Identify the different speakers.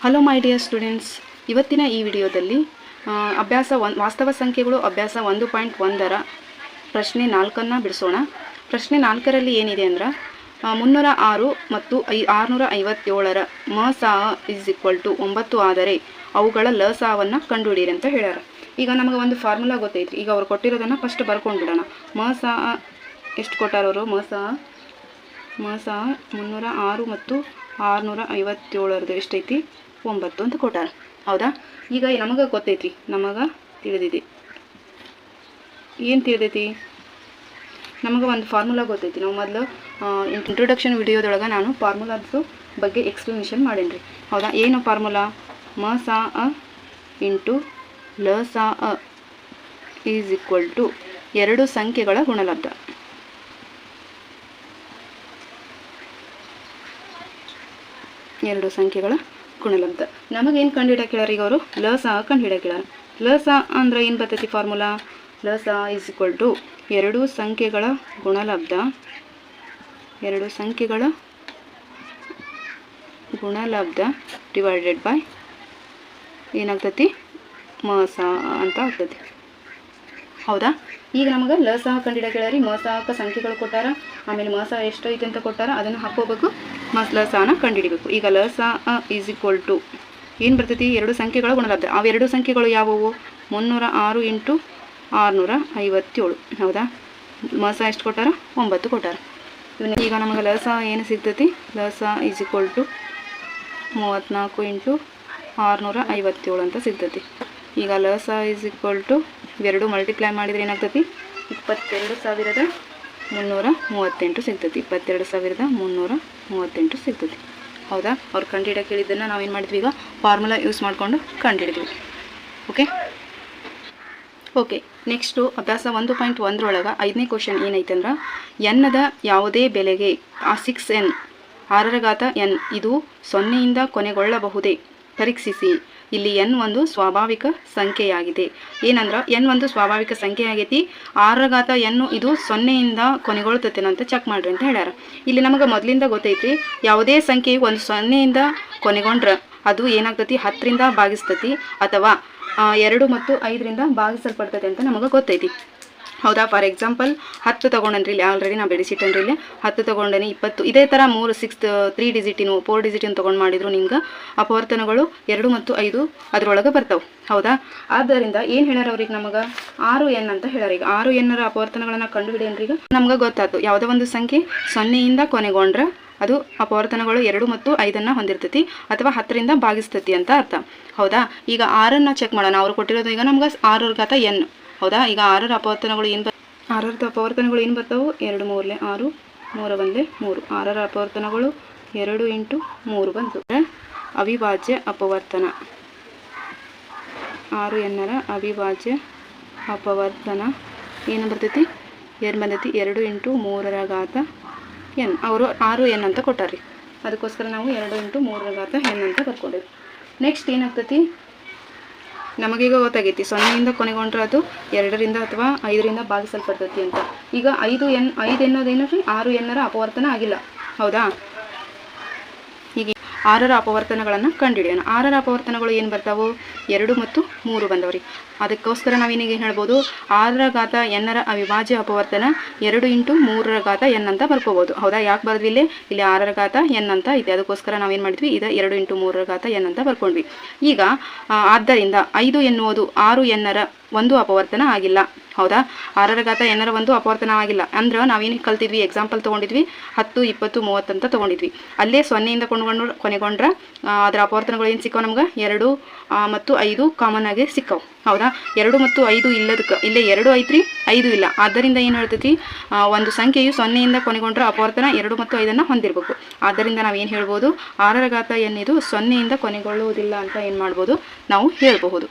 Speaker 1: Hello my dear students, ಇವತ್ತಿನ ಈ ವಿಡಿಯೋದಲ್ಲಿ ವಾಸ್ತವ ಸಂಖ್ಯೆಗಳು ಅಭ್ಯಾಸ 1.1ರ ಪ್ರಶ್ನೆ 4ನ್ನು ಬಿಡಿಸೋಣ. ಪ್ರಶ್ನೆ 4ರಲ್ಲಿ ಏನಿದೆ ಅಂದ್ರೆ 306 ಮತ್ತು 657ರ ಮ.ಸಾ. = 9 ಆದರೆ ಅವುಗಳ ಲ.ಸಾ.ವನ್ನು ಕಂಡುಹಿಡಿಯಿರಿ ಅಂತ ಹೇಳ್ಯಾರ. ಈಗ ನಮಗೆ ಒಂದು ಫಾರ್ಮುಲಾ ಗೊತ್ತೈತ್ರಿ. ಈಗ ಅವ್ರು ಕೊಟ್ಟಿರೋದನ್ನು ಫಸ್ಟ್ ಬರ್ಕೊಂಡು ಬಿಡೋಣ. ಮ.ಸಾ. ಎಷ್ಟು ಕೊಟ್ಟಾರವರು? ಮ.ಸಾ. 306 ಮತ್ತು 657ರದ್ದು ಎಷ್ಟೈತಿ? 9 ಅಂತ ಕೊಟ್ಟಾರ. ಹೌದಾ? ಈಗ ನಮಗೆ ಗೊತ್ತೈತಿ, ನಮಗೆ ತಿಳಿದಿದೆ. ಏನು ತಿಳಿದೈತಿ? ನಮಗೆ ಒಂದು ಫಾರ್ಮುಲಾ ಗೊತ್ತೈತಿ. ನಾವು ಮೊದಲು ಇಂಟ್ರೊಡಕ್ಷನ್ ವಿಡಿಯೋದೊಳಗೆ ನಾನು ಫಾರ್ಮುಲಾದ ಬಗ್ಗೆ ಎಕ್ಸ್ಪ್ಲನೇಷನ್ ಮಾಡೇನ್ರಿ. ಹೌದಾ? ಏನು ಫಾರ್ಮುಲಾ? ಮ.ಸಾ. ಇಂಟು ಲ.ಸಾ. ಈಸ್ ಈಕ್ವಲ್ ಟು ಎರಡು ಸಂಖ್ಯೆಗಳ ಗುಣಲಬ್ಧ. ಎರಡು ಸಂಖ್ಯೆಗಳ ಗುಣಲಬ್ಧ. ನಮಗೇನು ಕಂಡುಹಿಡಿಯಕ್ಕೆ ಹೇಳ್ಯಾರ? ಈಗ ಅವರು ಲ.ಸಾ. ಕಂಡುಹಿಡಿಯಕ್ಕೆ ಹೇಳ್ಯಾರ. ಲ.ಸಾ. ಅಂದ್ರೆ ಏನು ಬರ್ತೈತಿ ಫಾರ್ಮುಲಾ? ಲ.ಸಾ. ಈಸ್ ಈಕ್ವಲ್ ಟು ಎರಡು ಸಂಖ್ಯೆಗಳ ಗುಣಲಬ್ಧ. ಎರಡು ಸಂಖ್ಯೆಗಳ ಗುಣಲಬ್ಧ ಡಿವೈಡೆಡ್ ಬೈ ಏನಾಗ್ತೈತಿ? ಮ.ಸಾ. ಅಂತ ಆಗ್ತೈತಿ. ಹೌದಾ? ಈಗ ನಮಗೆ ಲ.ಸಾ. ಕಂಡುಹಿಡಿಯಕ್ಕೆ ಹೇಳ್ಯಾರಿ. ಮ.ಸಾ.ಕ್ಕೆ ಸಂಖ್ಯೆಗಳು ಕೊಟ್ಟಾರ. ಆಮೇಲೆ ಮ.ಸಾ. ಎಷ್ಟು ಐತೆ ಅಂತ ಕೊಟ್ಟಾರ. ಅದನ್ನು ಹಾಕೋಬೇಕು. ಲ.ಸಾ.ನ ಕಂಡುಹಿಡಿಬೇಕು. ಈಗ ಲ.ಸಾ. ಈಸ್ ಈಕ್ವಲ್ ಟು ಏನು ಬರ್ತೈತಿ? ಎರಡು ಸಂಖ್ಯೆಗಳ ಗುಣಲಬ್ಧ. ಅವೆರಡು ಸಂಖ್ಯೆಗಳು ಯಾವುವು? 306 ಇಂಟು 657. ಹೌದಾ? ಮ.ಸಾ. ಎಷ್ಟು ಕೊಟ್ಟಾರ? 9 ಕೊಟ್ಟಾರ. ಈಗ ನಮಗೆ ಲ.ಸಾ. ಏನು ಸಿಗ್ತೈತಿ? ಲ.ಸಾ. ಈಸ್ ಈಕ್ವಲ್ ಟು 34 ಇಂಟು 657 ಅಂತ ಸಿಗ್ತೈತಿ. ಈಗ ಲ.ಸಾ. ಈಸ್ ಈಕ್ವಲ್ ಟು ಇವೆರಡು ಮಲ್ಟಿಪ್ಲೈ ಮಾಡಿದರೆ ಏನಾಗ್ತೈತಿ? 22,338 ಸಿಗ್ತೈತಿ. 22,338 ಸಿಗ್ತೈತಿ. ಹೌದಾ? ಅವ್ರು ಕಂಡುಹಿಡಿಯಕ್ಕೆ ಹೇಳಿದ್ದನ್ನು ನಾವೇನು ಮಾಡಿದ್ವಿ? ಈಗ ಫಾರ್ಮುಲಾ ಯೂಸ್ ಮಾಡಿಕೊಂಡು ಕಂಡುಹಿಡಿದ್ವಿ. ಓಕೆ. ನೆಕ್ಸ್ಟು ಅಭ್ಯಾಸ 1.1ರೊಳಗೆ 5ನೇ ಕ್ವಶನ್ ಏನೈತಂದ್ರೆ, ಎನ್ನದ ಯಾವುದೇ ಬೆಲೆಗೆ 6n 6ರ ಘಾತ n ಇದು 0ಯಿಂದ ಕೊನೆಗೊಳ್ಳಬಹುದೇ? ಪರೀಕ್ಷಿಸಿ. ಇಲ್ಲಿ n ಒಂದು ಸ್ವಾಭಾವಿಕ ಸಂಖ್ಯೆಯಾಗಿದೆ. ಏನಂದ್ರೆ n ಒಂದು ಸ್ವಾಭಾವಿಕ ಸಂಖ್ಯೆ ಆಗೈತಿ. 6ರ ಘಾತ n ಇದು 0ಯಿಂದ ಕೊನೆಗೊಳ್ತೈತೇನೋ ಅಂತ ಚೆಕ್ ಮಾಡ್ರಿ ಅಂತ ಹೇಳ್ಯಾರ. ಇಲ್ಲಿ ನಮಗೆ ಮೊದಲಿಂದ ಗೊತ್ತೈತಿ, ಯಾವುದೇ ಸಂಖ್ಯೆ ಒಂದು 0ಯಿಂದ ಕೊನೆಗೊಂಡ್ರೆ ಅದು ಏನಾಗ್ತೈತಿ? 10ರಿಂದ ಭಾಗಿಸ್ತೈತಿ ಅಥವಾ 2 ಮತ್ತು 5ರಿಂದ ಭಾಗಿಸಲ್ಪಡ್ತೈತಿ ಅಂತ ನಮಗೆ ಗೊತ್ತೈತಿ. ಹೌದಾ? For example 10 ತೊಗೊಂಡನ್ರಿ. ಇಲ್ಲಿ ಆಲ್ರೆಡಿ ನಾ ಬೆಳೆಸಿಟ್ಟನ್ರಿ. ಇಲ್ಲಿ 10 ತೊಗೊಂಡೇನಿ, 20. ಇದೇ ಥರ 3 ಡಿಜಿಟಿನು 4 ಡಿಜಿಟಿನ ತೊಗೊಂಡು ಮಾಡಿದ್ರು ನಿಮ್ಗೆ ಅಪವರ್ತನಗಳು 2 ಮತ್ತು 5 ಅದರೊಳಗೆ ಬರ್ತಾವೆ. ಹೌದಾ? ಆದ್ದರಿಂದ ಏನು ಹೇಳ್ಯಾರ ಅವ್ರಿಗೆ? ನಮಗೆ 6n ಅಂತ ಹೇಳ್ಯಾರ. ಈಗ 6nರ ಅಪವರ್ತನಗಳನ್ನು ಕಂಡುಹಿಡಿಯನ್ರಿ. ಈಗ ನಮ್ಗೆ ಗೊತ್ತಾಯ್ತು, ಯಾವುದೋ ಒಂದು ಸಂಖ್ಯೆ 0ಯಿಂದ ಕೊನೆಗೊಂಡ್ರೆ ಅದು ಅಪವರ್ತನಗಳು 2 ಮತ್ತು 5ನ್ನು ಹೊಂದಿರ್ತೈತಿ ಅಥವಾ 10ರಿಂದ ಭಾಗಿಸ್ತೈತಿ ಅಂತ ಅರ್ಥ. ಹೌದಾ? ಈಗ 6ನ್ನು ಚೆಕ್ ಮಾಡೋಣ. ಅವ್ರು ಕೊಟ್ಟಿರೋದು ಈಗ ನಮ್ಗೆ 6ರ ಘಾತ n. ಹೌದಾ? ಈಗ 6ರ ಅಪವರ್ತನಗಳು ಏನು 6ರ ಅಪವರ್ತನಗಳು ಏನು ಬರ್ತಾವೆ? 2 3 6, 3 1 3. 6ರ ಅಪವರ್ತನಗಳು 2 ಇಂಟು 3 ಬಂತು. ಅವಿಭಾಜ್ಯ ಅಪವರ್ತನ 6nರ ಅವಿಭಾಜ್ಯ ಅಪವರ್ತನ ಏನು ಬರ್ತೈತಿ? ಏನು ಬಂದೈತಿ? 2 ಇಂಟು 3ರ ಘಾತ n. ಅವರು 6n ಅಂತ ಕೊಟ್ಟಾರ್ರಿ. ಅದಕ್ಕೋಸ್ಕರ ನಾವು 2 ಇಂಟು 3ರ ಘಾತ n ಅಂತ ಬರ್ಕೊಂಡಿವಿ. ನೆಕ್ಸ್ಟ್ ಏನಾಗ್ತೈತಿ? ನಮಗೀಗ ಗೊತ್ತಾಗೈತಿ 0ಯಿಂದ ಕೊನೆಗೊಂಡ್ರೆ ಅದು 2ರಿಂದ ಅಥವಾ 5ರಿಂದ ಭಾಗಿಸಲ್ಪಡ್ತೈತಿ ಅಂತ. ಈಗ 5 ಎನ್ನೋದೇನು? 6nರ ಅಪವರ್ತನ ಆಗಿಲ್ಲ. ಹೌದಾ? ಈಗ 6ರ ಅಪವರ್ತನಗಳನ್ನು ಕಂಡುಹಿಡಿಯೋಣ. 6ರ ಅಪವರ್ತನಗಳು ಏನು ಬರ್ತಾವೆ? 2 ಮತ್ತು 3 ಬಂದವ್ರಿ. ಅದಕ್ಕೋಸ್ಕರ ನಾವೇನಿಗೆ ಏನು ಹೇಳ್ಬೋದು? 6ರ ಘಾತ nರ ಅವಿಭಾಜ್ಯ ಅಪವರ್ತನ 2 ಇಂಟು 3ರ ಘಾತ n ಅಂತ ಬರ್ಕೋಬೋದು. ಹೌದಾ? ಯಾಕೆ ಬರೆದ್ವಿ? ಇಲ್ಲಿ 6ರ ಘಾತ n ಅಂತ ಐತೆ. ಅದಕ್ಕೋಸ್ಕರ ನಾವೇನು ಮಾಡಿದ್ವಿ? ಇದು 2 ಇಂಟು 3ರ ಘಾತ n ಅಂತ ಬರ್ಕೊಂಡ್ವಿ. ಈಗ ಆದ್ದರಿಂದ 5 ಎನ್ನುವುದು 6nರ ಒಂದು ಅಪವರ್ತನ ಆಗಿಲ್ಲ. ಹೌದಾ? 6ರ ಘಾತ nರ ಒಂದು ಅಪವರ್ತನ ಆಗಿಲ್ಲ ಅಂದ್ರೆ ನಾವೇನು ಕಲ್ತಿದ್ವಿ? ಎಕ್ಸಾಂಪಲ್ ತೊಗೊಂಡಿದ್ವಿ 10 20 30 ಅಂತ ತೊಗೊಂಡಿದ್ವಿ. ಅಲ್ಲೇ 0ಯಿಂದ ಕೊನೆಗೊಂಡ್ರೆ ಅದರ ಅಪವರ್ತನಗಳು ಏನು ಸಿಕ್ಕವು? ನಮ್ಗೆ 2 ಮತ್ತು 5 ಕಾಮನ್ ಆಗಿ ಸಿಕ್ಕವು. ಹೌದಾ? 2 ಮತ್ತು 5 ಇಲ್ಲದಕ್ಕೆ ಇಲ್ಲೇ 2 ಐತ್ರಿ, 5 ಇಲ್ಲ. ಆದ್ದರಿಂದ ಏನು ಹೇಳ್ತೈತಿ? ಒಂದು ಸಂಖ್ಯೆಯು 0ಯಿಂದ ಕೊನೆಗೊಂಡ್ರೆ ಅಪವರ್ತನ 2 ಮತ್ತು 5ನ್ನು ಹೊಂದಿರಬೇಕು. ಆದ್ದರಿಂದ ನಾವು ಏನು ಹೇಳ್ಬೋದು? 6ರ ಘಾತ n ಇದು 0ಯಿಂದ ಕೊನೆಗೊಳ್ಳುವುದಿಲ್ಲ ಅಂತ ಏನು ಮಾಡ್ಬೋದು? ನಾವು ಹೇಳ್ಬಹುದು.